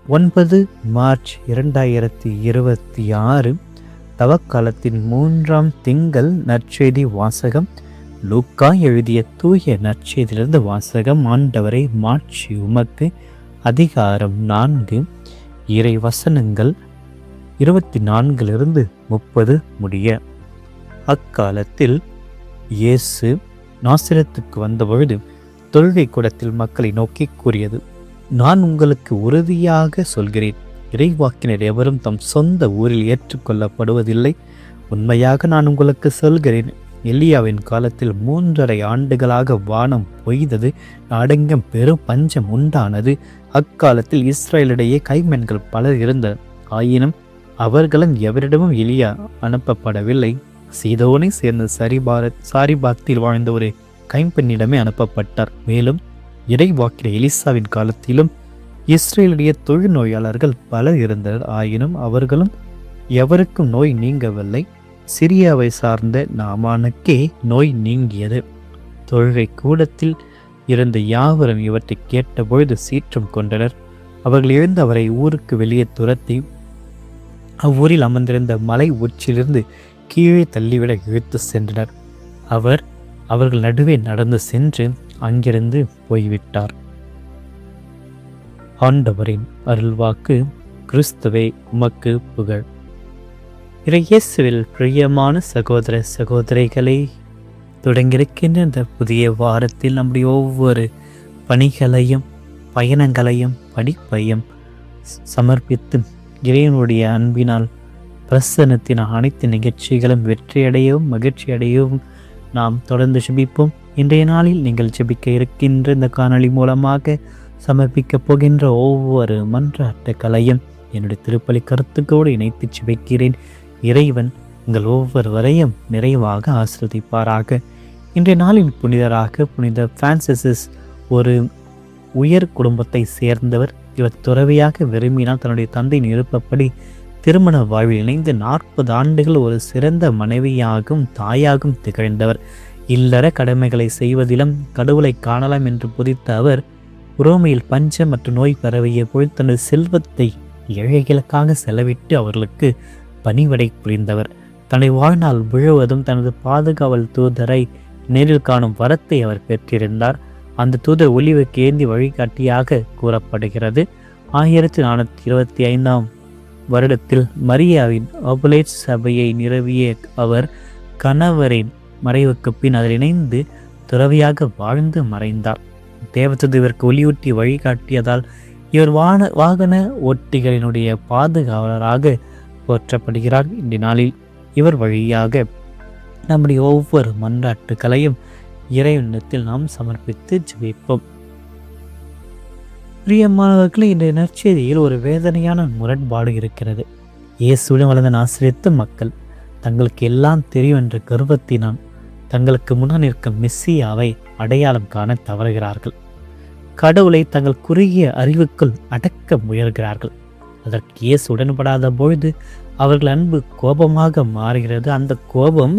9 March 2026 தவக்காலத்தின் 3ஆம் திங்கள் நற்செய்தி வாசகம். லூக்கா எழுதிய தூய நற்செய்தியிலிருந்து வாசகம். ஆண்டவரை மாட்சி உமக்கு. அதிகாரம் 4, இறை வசனங்கள் 24 30 முடிய. அக்காலத்தில் இயேசு நாசரேத்துக்கு வந்தபொழுது தொழுகை கூடத்தில் மக்களை நோக்கி கூறியது: நான் உங்களுக்கு உறுதியாக சொல்கிறேன், இறைவாக்கினர் எவரும் தம் சொந்த ஊரில் ஏற்றுக்கொள்ளப்படுவதில்லை. உண்மையாக நான் உங்களுக்கு சொல்கிறேன், எலியாவின் காலத்தில் 3½ ஆண்டுகளாக வானம் பொய்தது, நாடெங்கும் பெரும் பஞ்சம் உண்டானது. அக்காலத்தில் இஸ்ரேலிடையே கைம்பெண்கள் பலர் இருந்தனர். ஆயினும் அவர்களும் எவரிடமும் எலியா அனுப்பப்படவில்லை. சீதோனை சேர்ந்த சாரிபாத்தில் வாழ்ந்த ஒரு கைம்பெண்ணிடமே அனுப்பப்பட்டார். மேலும் இறைவாக்கினர் எலிசாவின் காலத்திலும் இஸ்ரேலுடைய தொழுநோயாளர்கள் பலர் இருந்தனர். ஆயினும் அவர்களும் எவருக்கும் நோய் நீங்கவில்லை. சிரியாவை சார்ந்த நாமானுக்கே நோய் நீங்கியது. தொழுகை கூடத்தில் இருந்த யாவரும் இவற்றை கேட்டபொழுது சீற்றம் கொண்டனர். அவர்கள் எழுந்து அவரை ஊருக்கு வெளியே துரத்தி அவ்வூரில் அமர்ந்திருந்த மலை உச்சியிலிருந்து கீழே தள்ளிவிட இழுத்து சென்றனர். அவர்கள் நடுவே நடந்து சென்று அங்கிருந்து போய்விட்டார். ஆண்டவரின் அருள்வாக்கு. கிறிஸ்துவே உமக்கு புகழ். இயேசுவில் பிரியமான சகோதர சகோதரிகளை, தொடங்கியிருக்கின்ற இந்த புதிய வாரத்தில் நம்முடைய ஒவ்வொரு பணிகளையும் பயணங்களையும் படிப்பையும் சமர்ப்பித்து இறைவனுடைய அன்பினால் பிரசன்னத்தின் அனைத்து நிகழ்ச்சிகளும் வெற்றியடையவும் மகிழ்ச்சி அடையவும் நாம் தொடர்ந்து ஜெபிப்போம். இன்றைய நாளில் நீங்கள் ஜெபிக்க இருக்கின்ற இந்த காணொளி மூலமாக சமர்ப்பிக்கப் போகின்ற ஒவ்வொரு மன்றாட்டுக்களையும் என்னுடைய திருப்பலி கருத்துக்கோடு இணைத்து ஜெபிக்கிறேன். இறைவன் உங்கள் ஒவ்வொருவரையும் நிறைவாக ஆசீர்வதிப்பாராக. இன்றைய நாளின் புனிதராக புனித பிரான்சிஸ் ஒரு உயர் குடும்பத்தை சேர்ந்தவர். இவர் துறவியாக விரும்பினால் தன்னுடைய தந்தையின் விருப்பப்படி திருமண வாழ்வில் இணைந்து 40 ஆண்டுகள் ஒரு சிறந்த மனைவியாகவும் தாயாகவும் திகழ்ந்தவர். இல்லற கடமைகளை செய்வதிலும் கடவுளை காணலாம் என்று புதித்த அவர் உரோமையில் பஞ்சம் மற்றும் நோய் பரவிய போது தனது செல்வத்தை ஏழைகளுக்காக செலவிட்டு அவர்களுக்கு பணிவடை புரிந்தவர். தன்னை வாழ்நாள் முழுவதும் தனது பாதுகாவல் தூதரை நேரில் காணும் வரத்தை அவர் பெற்றிருந்தார். அந்த தூதர் ஒலிவுக்கு ஏந்தி வழிகாட்டியாக கூறப்படுகிறது. 1425ஆம் வருடத்தில் மரியாவின் ஒபலேட் சபையை நிறுவிய அவர் கணவரின் மறைவுக்கு பின் அதில் இணைந்து துறவியாக வாழ்ந்து மறைந்தார். தேவதூதர் இவருக்கு ஒளியூட்டி வழிகாட்டியதால் இவர் வாகன ஓட்டிகளினுடைய பாதுகாவலராக போற்றப்படுகிறார். இந்த நாளில் இவர் வழியாக நம்முடைய ஒவ்வொரு மன்றாட்டுக்களையும் இறைவனிடத்தில் நாம் சமர்ப்பித்து ஜெபிப்போம். பிரியமானவர்களே, இன்றைய நற்செய்தியில் ஒரு வேதனையான முரண்பாடு இருக்கிறது. இயேசுடன் வளர்ந்த நாசரேத்து மக்கள் தங்களுக்கு எல்லாம் தெரியும் என்ற கர்வத்தினால் தங்களுக்கு முன்னால் நிற்கும் மெஸ்ஸியாவை அடையாளம் காண தவறுகிறார்கள். கடவுளை தங்கள் குறுகிய அறிவுக்குள் அடக்க முயல்கிறார்கள். அதற்கு இயேசு உடன்படாத பொழுது அவர்கள் அன்பு கோபமாக மாறுகிறது. அந்த கோபம்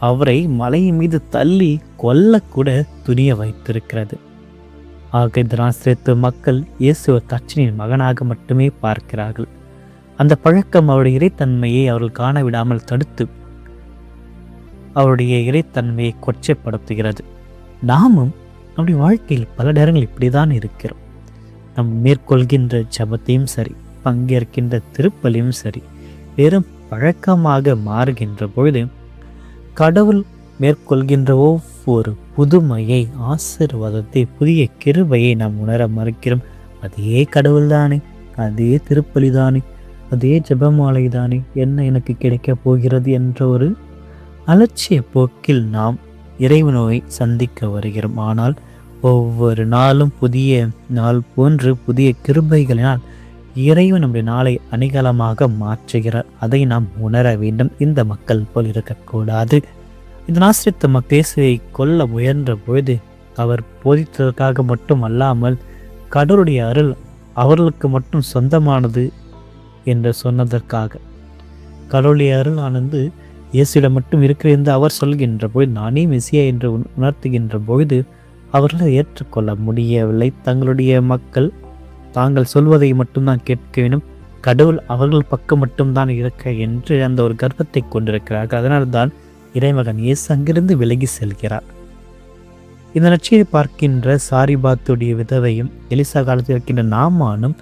அவரை மலை மீது தள்ளி கொல்லக்கூட துணிய வைத்திருக்கிறது. ஆக இந்த நாசரேத்து மக்கள் இயேசுவை தச்சனின் மகனாக மட்டுமே பார்க்கிறார்கள். அந்த பழக்கம் அவருடைய இறைத்தன்மையை அவர்கள் காண விடாமல் தடுத்து அவருடைய இறைத்தன்மையை கொச்சைப்படுத்துகிறது. நாமும் நம்முடைய வாழ்க்கையில் பல நேரங்கள் இப்படிதான் இருக்கிறோம். நம் மேற்கொள்கின்ற ஜபத்தையும் சரி, பங்கேற்கின்ற திருப்பலியும் சரி, வெறும் பழக்கமாக மாறுகின்ற பொழுது கடவுள் மேற்கொள்கின்ற ஒவ்வொரு புதுமையை, ஆசீர்வாதத்தை, புதிய கிருபையை நாம் உணர மறுக்கிறோம். அதே கடவுள் தானே, அதே திருப்பலி தானே, அதே ஜெபமாலை தானே, என்ன எனக்கு கிடைக்கப் போகிறது என்ற ஒரு அலட்சிய போக்கில் நாம் இறைவனை சந்திக்க வருகிறோம். ஆனால் ஒவ்வொரு நாளும் புதிய நாள் போன்று புதிய கிருபைகளினால் இறைவன் நம்முடைய நாளை அணிகலமாக மாற்றுகிறார். அதை நாம் உணர வேண்டும். இந்த மக்கள் போல் இருக்கக்கூடாது. இந்த நாசரேத்து மக்கள் இயேசுவை கொல்ல முயன்ற பொழுது அவர் போதித்ததற்காக மட்டும் அல்லாமல் கடவுளுடைய அருள் அவர்களுக்கு மட்டும் சொந்தமானது என்று சொன்னதற்காக, கடவுளுடைய அருள் ஆனது இயேசுவிடம் மட்டும் இருக்கிறது என்று அவர் சொல்கின்ற பொழுது, நானே மெசியா என்று உணர்த்துகின்ற பொழுது அவர்களை ஏற்றுக்கொள்ள முடியவில்லை. தங்களுடைய மக்கள் தாங்கள் சொல்வதை மட்டும்தான் கேட்க வேண்டும், கடவுள் அவர்கள் பக்கம் மட்டும்தான் இருக்க என்று அந்த ஒரு கர்வத்தை கொண்டிருக்கிறார்கள். அதனால்தான் இறைமகன் இயேசு அங்கிருந்து விலகி செல்கிறார். இந்த நற்செய்தியை பார்க்கின்ற சாரிபாத்துடைய விதவையும் எலிசா காலத்தில் இருக்கின்ற நாமானும்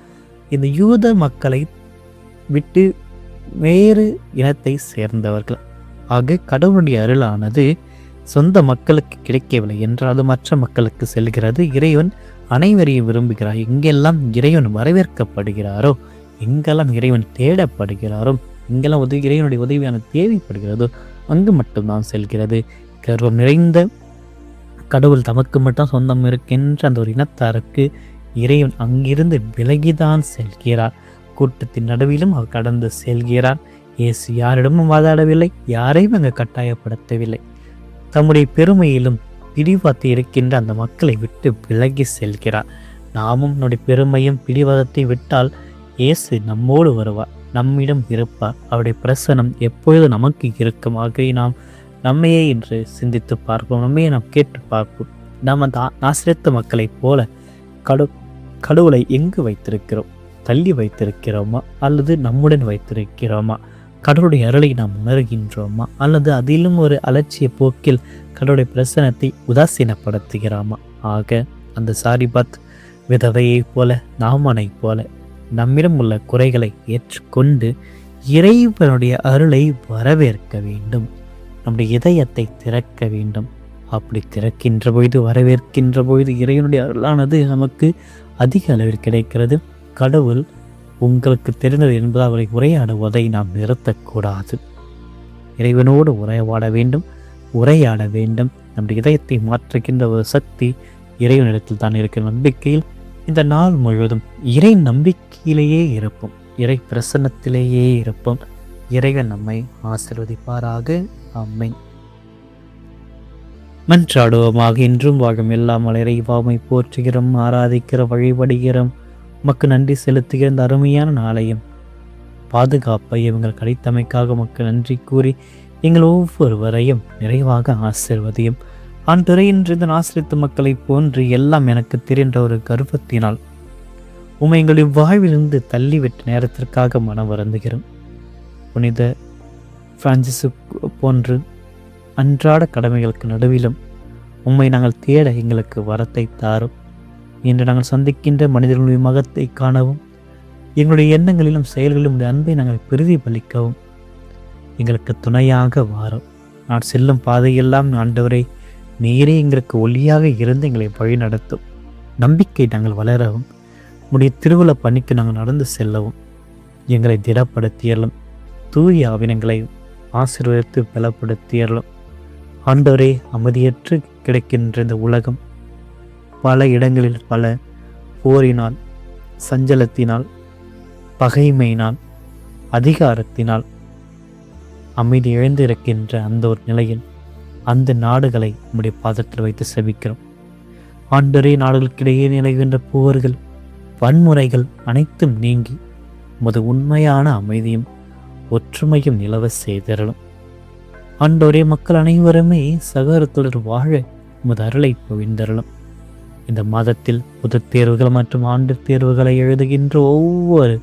இந்த யூத மக்களை விட்டு வேறு இனத்தை சேர்ந்தவர்கள். ஆக கடவுளுடைய அருளானது சொந்த மக்களுக்கு கிடைக்கவில்லை என்றால் அது மற்ற மக்களுக்கு செல்கிறது. இறைவன் அனைவரையும் விரும்புகிறார். எங்கெல்லாம் இறைவன் வரவேற்கப்படுகிறாரோ, எங்கெல்லாம் இறைவன் தேடப்படுகிறாரோ, எங்கெல்லாம் இறைவனுடைய உதவியான தேவைப்படுகிறதோ அங்கு மட்டும்தான் செல்கிறது. கர்வம் நிறைந்த கடவுள் தமக்கு மட்டும் சொந்தம் இருக்கின்ற அந்த ஒரு இனத்தாருக்கு இறைவன் அங்கிருந்து விலகிதான் செல்கிறார். கூட்டத்தின் நடுவிலும் அவர் கடந்து செல்கிறார். இயேசு யாரிடமும் வாதாடவில்லை, யாரையும் அங்கு கட்டாயப்படுத்தவில்லை. தம்முடைய பெருமையிலும் பிடிவாதத்தை இருக்கின்ற அந்த மக்களை விட்டு விலகி செல்கிறார். நாமும் நம்முடைய பெருமையும் பிடிவாதத்தை விட்டால் இயேசு நம்மோடு வருவார், நம்மிடம் இருப்பார். அவருடைய பிரசனம் எப்பொழுது நமக்கு இருக்குமாக நாம் நம்மையே இன்று சிந்தித்து பார்ப்போம், நம்மையே நாம் கேட்டு பார்ப்போம். நாம் அந்த நாசிரியத்த மக்களைப் போல கடவுளை எங்கு வைத்திருக்கிறோம்? தள்ளி வைத்திருக்கிறோமா அல்லது நம்முடன் வைத்திருக்கிறோமா? கடவுளுடைய அருளை நாம் உணர்கின்றோமா அல்லது அதிலும் ஒரு அலட்சிய போக்கில் கடவுளுடைய பிரசனத்தை உதாசீனப்படுத்துகிறோமா? ஆக அந்த சாரிபாத் விதவையைப் போல, நாமானை போல நம்மிடம் உள்ள குறைகளை ஏற்றுக்கொண்டு இறைவனுடைய அருளை வரவேற்க வேண்டும். நம்முடைய இதயத்தை திறக்க வேண்டும். அப்படி திறக்கின்ற பொழுது, வரவேற்கின்ற பொழுது இறைவனுடைய அருளானது நமக்கு அதிக அளவில் கிடைக்கிறது. கடவுள் உங்களுக்கு தெரிந்தது என்பது அவரை உரையாடுவதை நாம் நிறுத்தக்கூடாது. இறைவனோடு உரையாட வேண்டும். நம்முடைய இதயத்தை மாற்றுகின்ற ஒரு சக்தி இறைவனிடத்தில் தான் இருக்கிற நம்பிக்கையில் இந்த நாள் முழுவதும் இறை நம்பிக்கையிலேயே இருப்போம், இறை பிரசன்னத்திலேயே இருப்போம். இறைவன் நம்மை ஆசீர்வதிப்பாராக. ஆமென். மன்றாடுவோமாக. இன்றும் வாழும் எல்லாம் இறைவாமை போற்றுகிறோம், ஆராதிக்கிறோம், வழிபடுகிறோம். உமக்கு நன்றி செலுத்துகிற இந்த அருமையான நாளையும் பாதுகாப்பை எங்கள் கிடைத்தமைக்காக உமக்கு நன்றி கூறி எங்கள் ஒவ்வொருவரையும் நிறைவாக ஆசீர்வதியும். ஆண்டவரே, இன்று இந்த ஆசிரியத்த மக்களை போன்று எல்லாம் எனக்கு தெரிந்த ஒரு கர்வத்தினால் உம்மை எங்களுடைய வாழ்விலிருந்து தள்ளிவிட்ட நேரத்திற்காக மனம் வருந்துகிறோம். புனித பிரான்சிசு போன்று அன்றாட கடமைகளுக்கு நடுவிலும் உம்மை நாங்கள் தேட எங்களுக்கு வரத்தை தாரும். இன்று நாங்கள் சந்திக்கின்ற மனிதர்களுடைய மகத்தை காணவும், எங்களுடைய எண்ணங்களிலும் செயல்களிலும் அன்பை நாங்கள் பிரதிபலிக்கவும் எங்களுக்கு துணையாக வாரும். நான் செல்லும் பாதையெல்லாம் ஆண்டவரை நீரே எங்களுக்கு ஒளியாக இருந்து எங்களை வழி நடத்தும். நம்பிக்கை நாங்கள் வளரவும், உடைய திருவிழா பணிக்கு நாங்கள் நடந்து செல்லவும் எங்களை திடப்படுத்தியலும், தூய ஆவினங்களை ஆசீர்வதித்து பலப்படுத்தியலும். ஆண்டவரே, அமைதியற்று கிடைக்கின்ற இந்த உலகம் பல இடங்களில் பல போரினால், சஞ்சலத்தினால், பகைமையினால், அதிகாரத்தினால் அமைதி இழந்திருக்கின்ற அந்த ஒரு நிலையில் அந்த நாடுகளை நம்முடைய பாதத்தில் வைத்து செபிக்கிறோம். ஆண்டவரே, நாடுகளுக்கிடையே நிலவுகின்ற போர்கள், வன்முறைகள் அனைத்தும் நீங்கி உமது உண்மையான அமைதியும் ஒற்றுமையும் நிலவ செய்தரலும். ஆண்டவரே, மக்கள் அனைவருமே சகோதரத்துடன் வாழ உமது அருளை பொழிந்தரலும். இந்த மாதத்தில் பொது தேர்வுகள் மற்றும் ஆண்டு தேர்வுகளை எழுதுகின்ற ஒவ்வொரு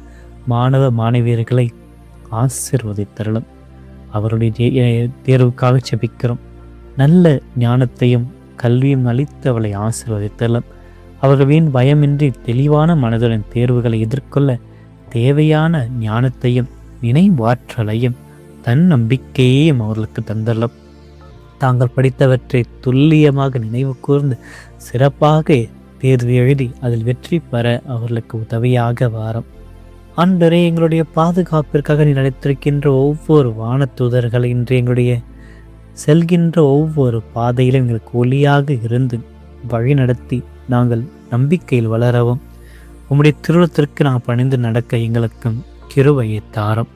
மாணவ மாணவியர்களை ஆசீர்வதித்தரலும். அவருடைய தேர்வுக்காக செபிக்கிறோம். நல்ல ஞானத்தையும் கல்வியும் அளித்தவளை ஆசீர்வதித்தரலும். அவர்களின் பயமின்றி தெளிவான மனதுடன் தேர்வுகளை எதிர்கொள்ள தேவையான ஞானத்தையும் நினைவாற்றலையும் தன்னம்பிக்கையையும் அவர்களுக்கு தந்தரலும். தாங்கள் படித்தவற்றை துல்லியமாக நினைவு கூர்ந்து சிறப்பாக தேர்வு எழுதி அதில் வெற்றி பெற அவர்களுக்கு உதவியாக வாரம். ஆண்டவரே, எங்களுடைய பாதுகாப்பிற்காக நீ நடத்திருக்கின்ற ஒவ்வொரு வானதூதர்கள் இன்று எங்களுடைய செல்கின்ற ஒவ்வொரு பாதையிலும் எங்களுக்கு ஒளியாக இருந்து வழி நடத்தி நாங்கள் நம்பிக்கையில் வளரவும், உம்முடைய திருவுளத்திற்கு நாங்கள் பணிந்து நடக்க எங்களுக்கும் கிருபையை தாரும்.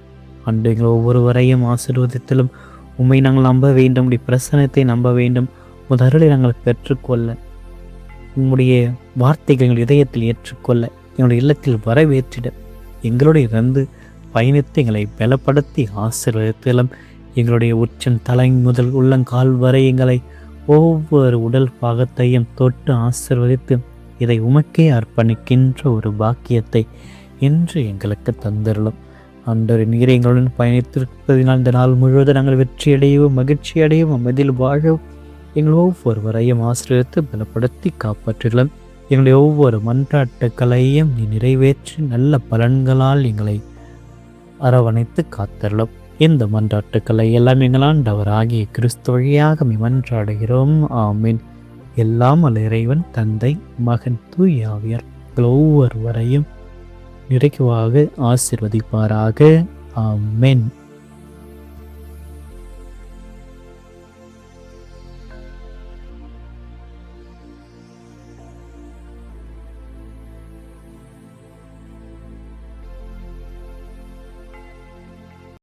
அன்று எங்கள் ஒவ்வொருவரையும் ஆசீர்வதித்திலும் உம்மை நாங்கள் நம்ப வேண்டும், உம்முடைய பிரசனத்தை நம்ப வேண்டும். உமது அருளை நாங்கள் பெற்றுக்கொள்ள, உம்முடைய வார்த்தைகள் எங்கள் இதயத்தில் ஏற்றுக்கொள்ள, எங்களுடைய இல்லத்தில் வரவேற்றிட, எங்களுடைய இருந்து பயணித்து எங்களை பலப்படுத்தி ஆசீர்வதித்திலும் எங்களுடைய உச்சம் தலை முதல் உள்ளங்கால் வரை எங்களை ஒவ்வொரு உடல் பாகத்தையும் தொட்டு ஆசீர்வதித்து இதை உமக்கே அர்ப்பணிக்கின்ற ஒரு பாக்கியத்தை இன்று எங்களுக்கு தந்திரலும். ஆண்டவரே, நீர் எங்களுடன் பயணித்திருப்பதினால் இந்த நாள் முழுவதும் நாங்கள் வெற்றியடையவும் மகிழ்ச்சி அடையவும் அமைதியில் வாழவும் எங்கள் ஒவ்வொருவரையும் ஆசீர்வதித்து பலப்படுத்தி காப்பாற்றிலும். எங்களுடைய ஒவ்வொரு மன்றாட்டுக்களையும் நீ நிறைவேற்றி நல்ல பலன்களால் எங்களை அரவணைத்து காத்தருளும். இந்த மன்றாட்டுக்களை எல்லாம் எங்கள் ஆண்டவராகிய கிறிஸ்து வழியாக மன்றாடுகிறோம். ஆமீன். எல்லாம் வல்ல இறைவன் தந்தை, மகன், தூய ஆவியார் ஒவ்வொருவரையும் நிறைவாக ஆசீர்வதிப்பாராக. ஆமென்.